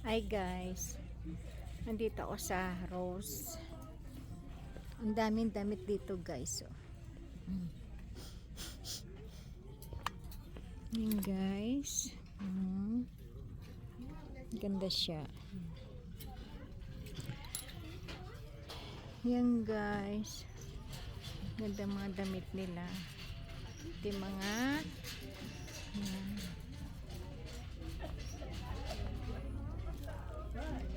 Hi guys, nandito ako sa Rose. Ang daming damit dito guys. Oh. Yan guys. Ganda siya. Yan guys. Ganda mga damit nila. Ito yung mga yan.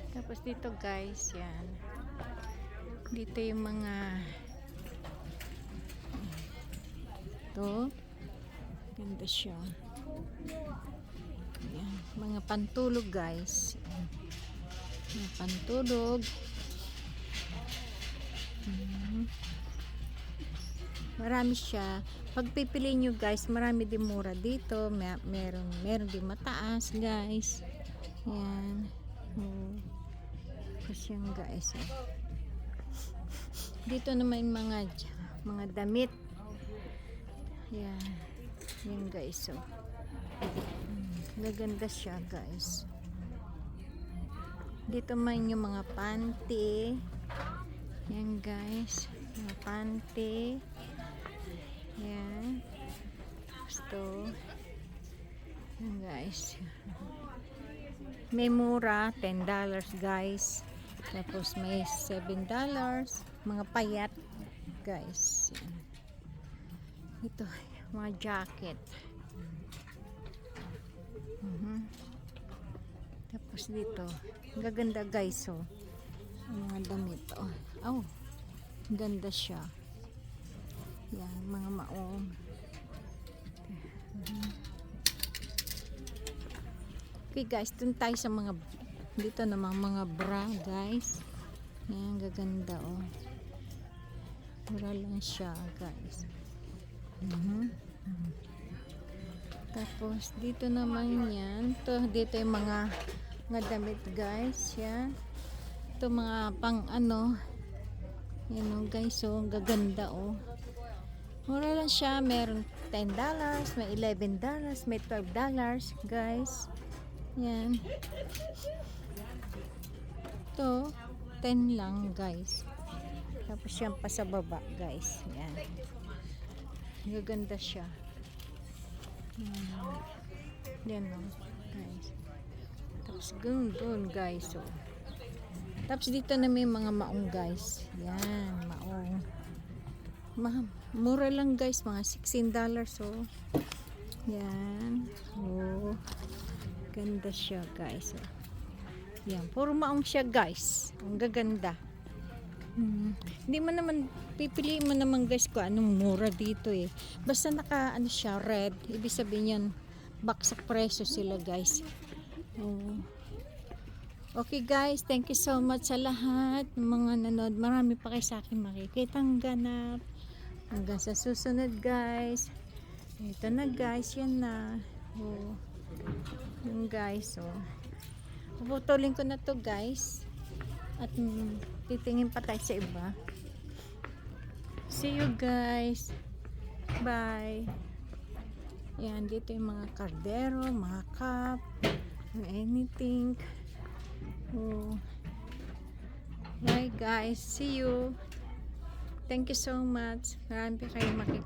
Tapos dito guys, yan. Dito yung mga ito. Ganda siya. Yan. Mga pantulog guys. Yan. Mga pantulog. Marami siya. Pag pipili nyo guys, marami din mura dito. Meron din mataas guys. Yan. Kasi yan guys. Dito naman mga damit. Yan. Yan guys. Gaganda siya guys. Dito man yung mga panty. Yan guys. Mga panty. Yan. Gusto. Yan guys. May mura, $10 guys. Tapos may $7. Mga payat guys. Ito, mga jacket. Tapos dito, gaganda guys. Oh. Mga damit. Oh, ganda siya. Yan, mga maong. Okay guys, dun tayo sa mga dito namang mga bra guys. Yan, gaganda oh. Mura lang siya guys. Tapos dito naman yan. Dito yung mga damit guys. Yan. Ito mga pang ano. Yan oh guys oh. Gaganda oh. Mura lang siya. Meron $10, may $11, may $12 guys. Yan. Ito, 10 lang guys. Tapos yan pa sa baba guys. Yan. Gaganda siya. Yan o. Guys. Tapos doon guys. Oh. Tapos dito na may mga maong guys. Yan. Maong. Mura lang guys. Mga $16. Oh. Yan. Oh. Ganda siya guys. Oh. Yan, puro maong siya guys. Ang gaganda. Hindi mo naman pipiliin mo naman guys kung anong mura dito eh. Basta naka ano siya red, ibig sabihin yan baksak presyo sila guys. Oh. Okay guys, thank you so much sa lahat ng mga nanood. Marami pa kayo sa akin makikitang ganap. Hanggang sa susunod guys. Ito na guys, yan na. Oh. Yung guys, oh. Puputulin ko na to guys. At titingin pa tayo sa iba. See you guys. Bye. Yan, dito yung mga kardero, mga cup, anything. Oh. Bye guys. See you. Thank you so much. Marami kayo makikita.